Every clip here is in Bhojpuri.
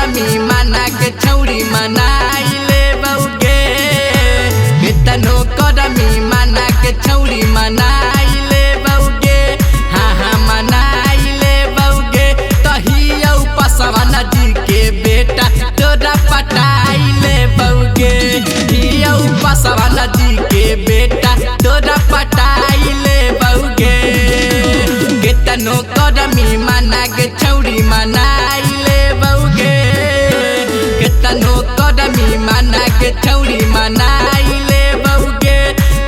करमी माना के छौरी मनाइले बउगे केतनो करमी माना के छौरी मनाइले बउगे हाँ हाँ मनाइले बउगे तहिया पसवाना जी के बेटा तोरा पटाइले बउगे हिया पसवाना जी के बेटा तोरा पटाइले बउगे केतनो करमी माना के छौरी मनाइले बउगे केतनो करमी माना के छौरी मनाइले बउगे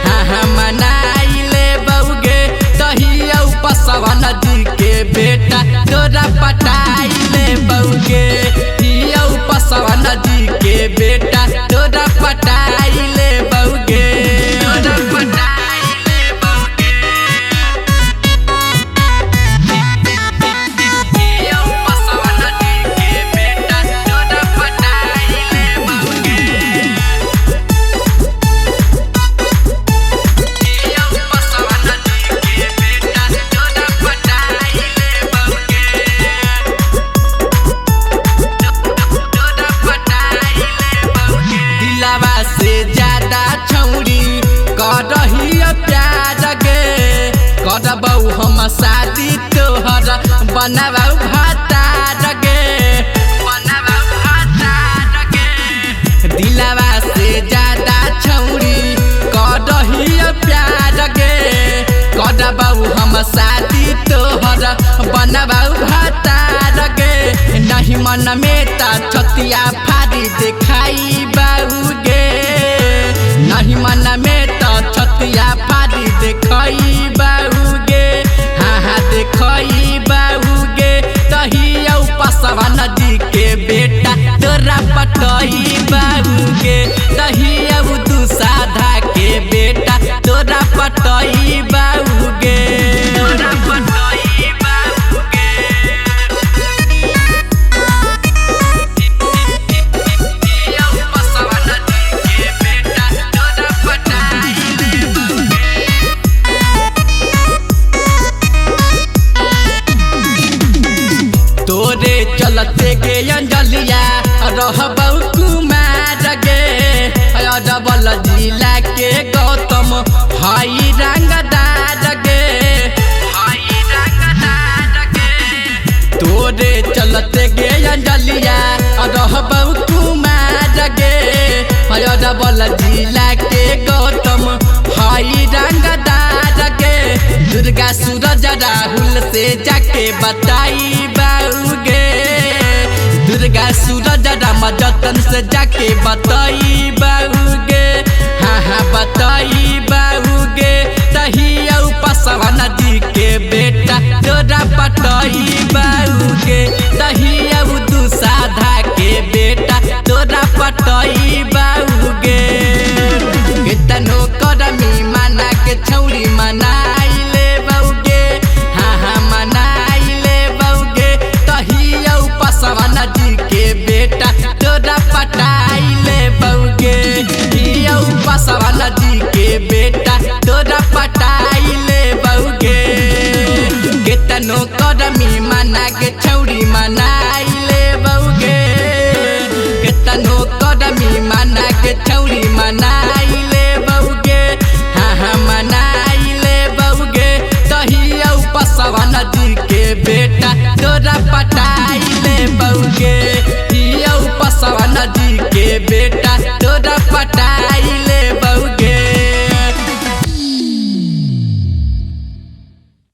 हाँ हाँ मनाइले बउगे तहिया पसवाना जी के बेटा तोरा पटाइले बउगे हिया पसवाना जी के बेटा तोरा पटाइले बउगे तोरा पटाइले बउगे हिया पसवाना जी के बेटा तोरा पटाइले बउगे हिया पसवाना जी के बेटा तोरा पटाइले बउगे दिलावा से ज्यादा छौरी करही प्यार गे करबौ हम शादी तोहर बनबौ भातार गे बनबौ भातार गे दिलावा से ज्यादा छौरी करही प्यार गे करबौ हम शादी तोहर बनबौ भातार गे नहीं मन में ता छतिया फाड़ी देखाई बाउगे नहीं मन में तो छतिया फाड़ी देखाई बाउगे हाँ हाँ देखाई बाउगे तहिया पसवाना जी के बेटा तोरा पटाई बाउगे तहिया साधा के बेटा तोरा पटाई बाउगे तोरा पटाई बाउगे तोरे चलते गे अंजलिया रहबौ कुमार गे अरवल जिला के गौतम हई रंगदार गे हई रंगदार गे तोरे चलते गे अंजलिया रहबौ कुमार गे अरवल जिला के गौतम हई रंगदार गे दुर्गा सूरज राहुल से जाके बताई बाउगे दुर्गा सूरज राम जतन से जाके बताई बाउगे हाँ हाँ बताई बाउगे तहिया पसवाना जी के बेटा तोरा पटाई बाउगे तहिया साधा के बेटा तोरा पटाई बाउगे केतनो करमी माना के छौरी मनाइले बउगे हाँ हाँ मनाइले बउगे तहिया पसवाना जी के बेटा तोरा पटाइले बउगे हिया पसवाना जी के बेटा तोरा पटाइले बउगे केतनो करमी माना के छौरी मनाइले बउगे केतनो करमी माना के छौरी मनाइले बउगे हाँ हाँ मनाइले बउगे तहिया पसवाना जी के बेटा तोरा पटाइले बउगे हिया पसवाना जी के